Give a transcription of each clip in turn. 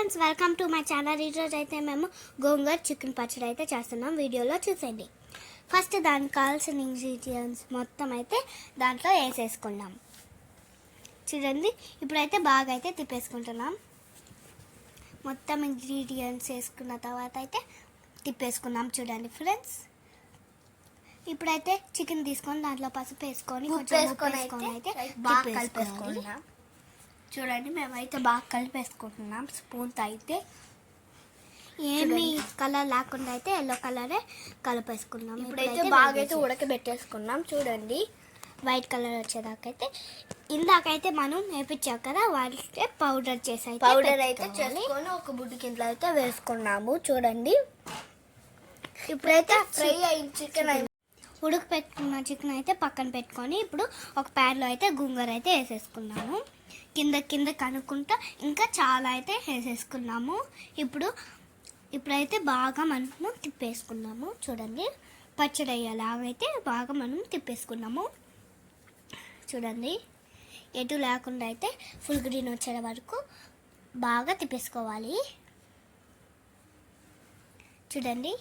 Friends, welcome to my channel. ఈరోజు అయితే మేము గోంగూర చికెన్ పచ్చడి అయితే చేస్తున్నాం. వీడియోలో చూసేయండి. ఫస్ట్ దానికి కావాల్సిన ఇంగ్రీడియంట్స్ మొత్తం అయితే దాంట్లో వేసేసుకున్నాం. చూడండి, ఇప్పుడైతే బాగా అయితే తిప్పేసుకుంటున్నాం. మొత్తం ఇంగ్రీడియంట్స్ వేసుకున్న తర్వాత అయితే తిప్పేసుకున్నాం. చూడండి ఫ్రెండ్స్, ఇప్పుడైతే చికెన్ తీసుకొని దాంట్లో పసుపు వేసుకొని కొంచెం అయితే బాగా కలిపేసుకున్నాం. చూడండి, మేమైతే బాగా కలిపేసుకుంటున్నాం స్పూన్తో. అయితే ఏమి కలర్ లేకుండా అయితే ఎల్లో కలరే కలిపేసుకున్నాం. ఇప్పుడైతే బాగా అయితే ఉడకబెట్టేసుకున్నాం. చూడండి, వైట్ కలర్ వచ్చేదాకైతే ఇందాకైతే మనం వేపించాం కదా, వాటికి పౌడర్ అయితే చేసుకొని ఒక బుడ్డి కింద అయితే వేసుకున్నాము. చూడండి, ఇప్పుడైతే ఫ్రై అయిన చికెన్ ఉడకపెట్టుకున్న చికెన్ అయితే పక్కన పెట్టుకొని ఇప్పుడు ఒక ప్యాన్లో అయితే గోంగూర అయితే వేసేసుకున్నాము. కింద కనుక్కుంటా ఇంకా చాలా అయితే వేసేసుకున్నాము. ఇప్పుడైతే బాగా మనము తిప్పేసుకున్నాము. చూడండి, పచ్చడి అయ్యేలాగైతే బాగా మనం తిప్పేసుకున్నాము. చూడండి, ఎటు లేకుండా అయితే ఫుల్ గ్రీన్ వచ్చే వరకు బాగా తిప్పేసుకోవాలి. చూడండి,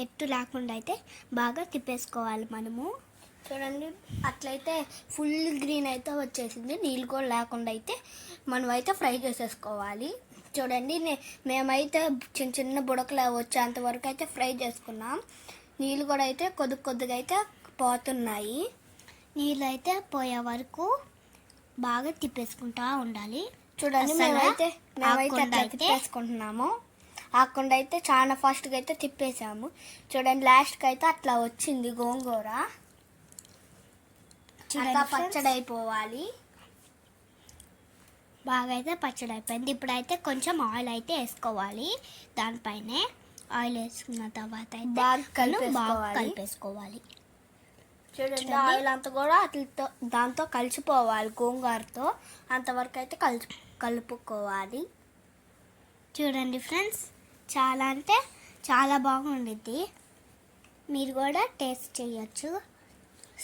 ఎట్టు లేకుండా అయితే బాగా తిప్పేసుకోవాలి మనము. చూడండి, అట్లయితే ఫుల్ గ్రీన్ అయితే వచ్చేసింది. నీళ్ళు కూడా లేకుండా అయితే మనం అయితే ఫ్రై చేసేసుకోవాలి. చూడండి, మేమైతే చిన్న బుడకలు వచ్చేంత వరకు అయితే ఫ్రై చేసుకున్నాం. నీళ్ళు కూడా అయితే కొద్దిగా అయితే పోతున్నాయి. నీళ్ళు అయితే పోయే వరకు బాగా తిప్పేసుకుంటా ఉండాలి. చూడండి, మేమైతే అట్లా తిప్పేసుకుంటున్నాము. ఆకుండా అయితే చాలా ఫాస్ట్గా అయితే తిప్పేసాము. చూడండి, లాస్ట్కి అయితే అట్లా వచ్చింది గోంగూర. అట్లా పచ్చడి అయిపోవాలి. బాగా అయితే పచ్చడి అయిపోయింది. ఇప్పుడైతే కొంచెం ఆయిల్ అయితే వేసుకోవాలి. దానిపైనే ఆయిల్ వేసుకున్న తర్వాత అయితే బాగా కలిపేసుకోవాలి. చూడండి, ఆయిల్ అంతా కూడా దాంతో కలిసిపోవాలి. గోంగూరతో అంతవరకు అయితే కలుపుకోవాలి. చూడండి ఫ్రెండ్స్, చాలా అంటే చాలా బాగుండిద్ది. మీరు కూడా టేస్ట్ చేయొచ్చు.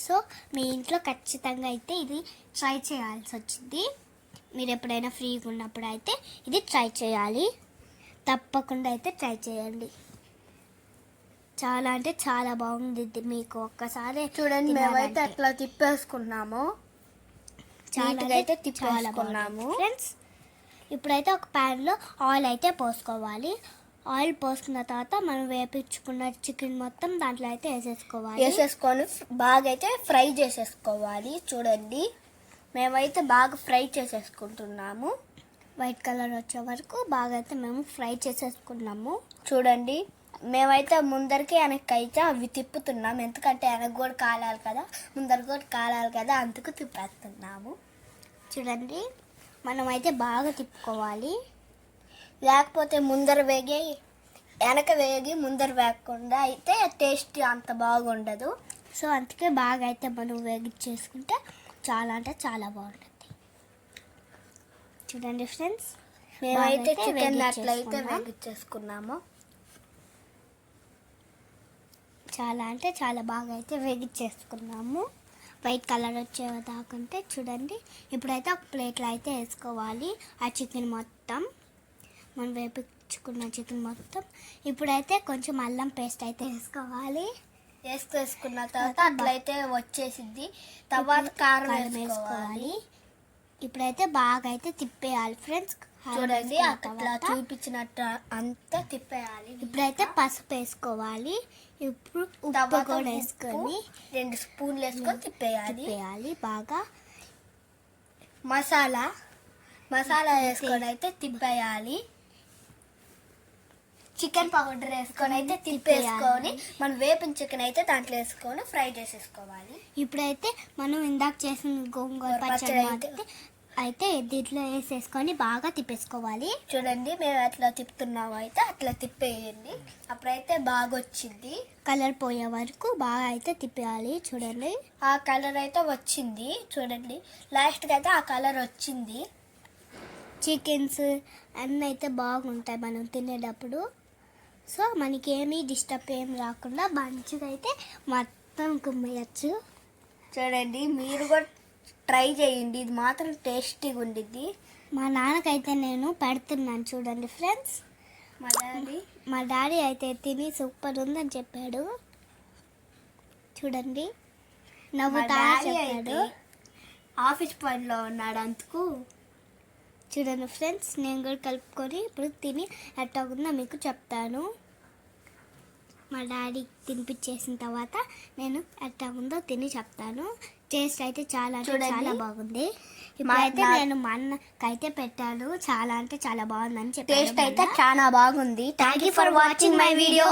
సో మీ ఇంట్లో ఖచ్చితంగా అయితే ఇది ట్రై చేయాల్సి వచ్చింది. మీరు ఎప్పుడైనా ఫ్రీగా ఉన్నప్పుడు అయితే ఇది ట్రై చేయాలి. తప్పకుండా అయితే ట్రై చేయండి. చాలా అంటే చాలా బాగుండిద్ది. మీకు ఒక్కసారి చూడండి, మేమైతే అట్లా తిప్పేసుకున్నాము. చాలా అయితే తిప్పేసుకున్నాము ఫ్రెండ్స్. ఇప్పుడైతే ఒక ప్యాన్లో ఆయిల్ అయితే పోసుకోవాలి. ఆయిల్ పోసుకున్న తర్వాత మనం వేపించుకున్న చికెన్ మొత్తం దాంట్లో అయితే వేసేసుకొని బాగా అయితే ఫ్రై చేసేసుకోవాలి. చూడండి, మేమైతే బాగా ఫ్రై చేసేసుకుంటున్నాము. వైట్ కలర్ వచ్చే వరకు బాగా అయితే మేము ఫ్రై చేసేసుకున్నాము. చూడండి, మేమైతే ముందరికి వెనక్కి అయితే అవి తిప్పుతున్నాము. ఎందుకంటే వెనక్కి కూడా కాలాలి కదా, ముందర కూడా కాలాలి కదా, అందుకు తిప్పేస్తున్నాము. చూడండి, మనమైతే బాగా తిప్పుకోవాలి. లేకపోతే ముందర వేగి వెనక వేగి ముందర వేగకుండా అయితే టేస్ట్ అంత బాగుండదు. సో అందుకే బాగా అయితే మనం వేగించేసుకుంటే చాలా అంటే చాలా బాగుంటుంది. చూడండి ఫ్రెండ్స్, మేమైతే చికెన్ అట్లయితే వేగించేసుకున్నాము. చాలా అంటే చాలా బాగా అయితే వేగించేసుకున్నాము. వైట్ కలర్ వచ్చేదాకంటే చూడండి, ఇప్పుడైతే ఒక ప్లేట్లో అయితే వేసుకోవాలి ఆ చికెన్ మొత్తం, మనం వేపించుకున్న చికెన్ మొత్తం. ఇప్పుడైతే కొంచెం అల్లం పేస్ట్ అయితే వేసుకోవాలి. వేసుకున్న తర్వాత అట్లయితే వచ్చేసిద్ది. తర్వాత కారం వేసుకోవాలి. ఇప్పుడైతే బాగా అయితే తిప్పేయాలి ఫ్రెండ్స్. చూడండి, అట్లా చూపించినట్టు అంతా తిప్పేయాలి. ఇప్పుడైతే పసుపు వేసుకోవాలి. ఇప్పుడు ఉప్పు కూడా వేసుకొని 2 స్పూన్లు వేసుకొని తిప్పేయాలి బాగా. మసాలా వేసుకొని అయితే తిప్పేయాలి. చికెన్ పౌడర్ వేసుకొని అయితే తిప్పేసుకొని మనం వేపిన చికెన్ అయితే దాంట్లో వేసుకొని ఫ్రై చేసేసుకోవాలి. ఇప్పుడైతే మనం ఇందాక చేసిన గోంగూర పచ్చడి అయితే దీంట్లో వేసేసుకొని బాగా తిప్పేసుకోవాలి. చూడండి, మేము అట్లా తిప్పుతున్నాము. అయితే అట్లా తిప్పేయండి, అప్పుడైతే బాగా వచ్చింది. కలర్ పోయే వరకు బాగా అయితే తిప్పేయాలి. చూడండి, ఆ కలర్ అయితే వచ్చింది. చూడండి, లాస్ట్కి అయితే ఆ కలర్ వచ్చింది. చికెన్స్ అన్నీ అయితే బాగుంటాయి మనం తినేటప్పుడు. సో మనకేమీ డిస్టర్బ్ ఏం రాకుండా మంచిగా అయితే మొత్తం కుమ్మేయచ్చు. చూడండి, మీరు కూడా ట్రై చేయండి. ఇది మాత్రం టేస్టీగా ఉండిద్ది. మా నాన్నకైతే నేను పెడుతున్నాను చూడండి ఫ్రెండ్స్. మా డాడీ అయితే తిని సూపర్ ఉందని చెప్పాడు. చూడండి నవ్వుతా చెప్పాడు. ఆఫీస్ పనిలో ఉన్నాడు అందుకు. చూడండి ఫ్రెండ్స్, నేను కూడా కలుపుకొని ఇప్పుడు తిని ఎట్లా ఉందో మీకు చెప్తాను. మా డాడీ తినిపించేసిన తర్వాత నేను ఎట్లా ఉందో తిని చెప్తాను. టేస్ట్ అయితే చాలా చాలా బాగుంది. ఇప్పుడైతే నేను మా అన్నకైతే పెట్టాను. చాలా అంటే చాలా బాగుందని చెప్పి. టేస్ట్ అయితే చాలా బాగుంది. Thank you for watching my video.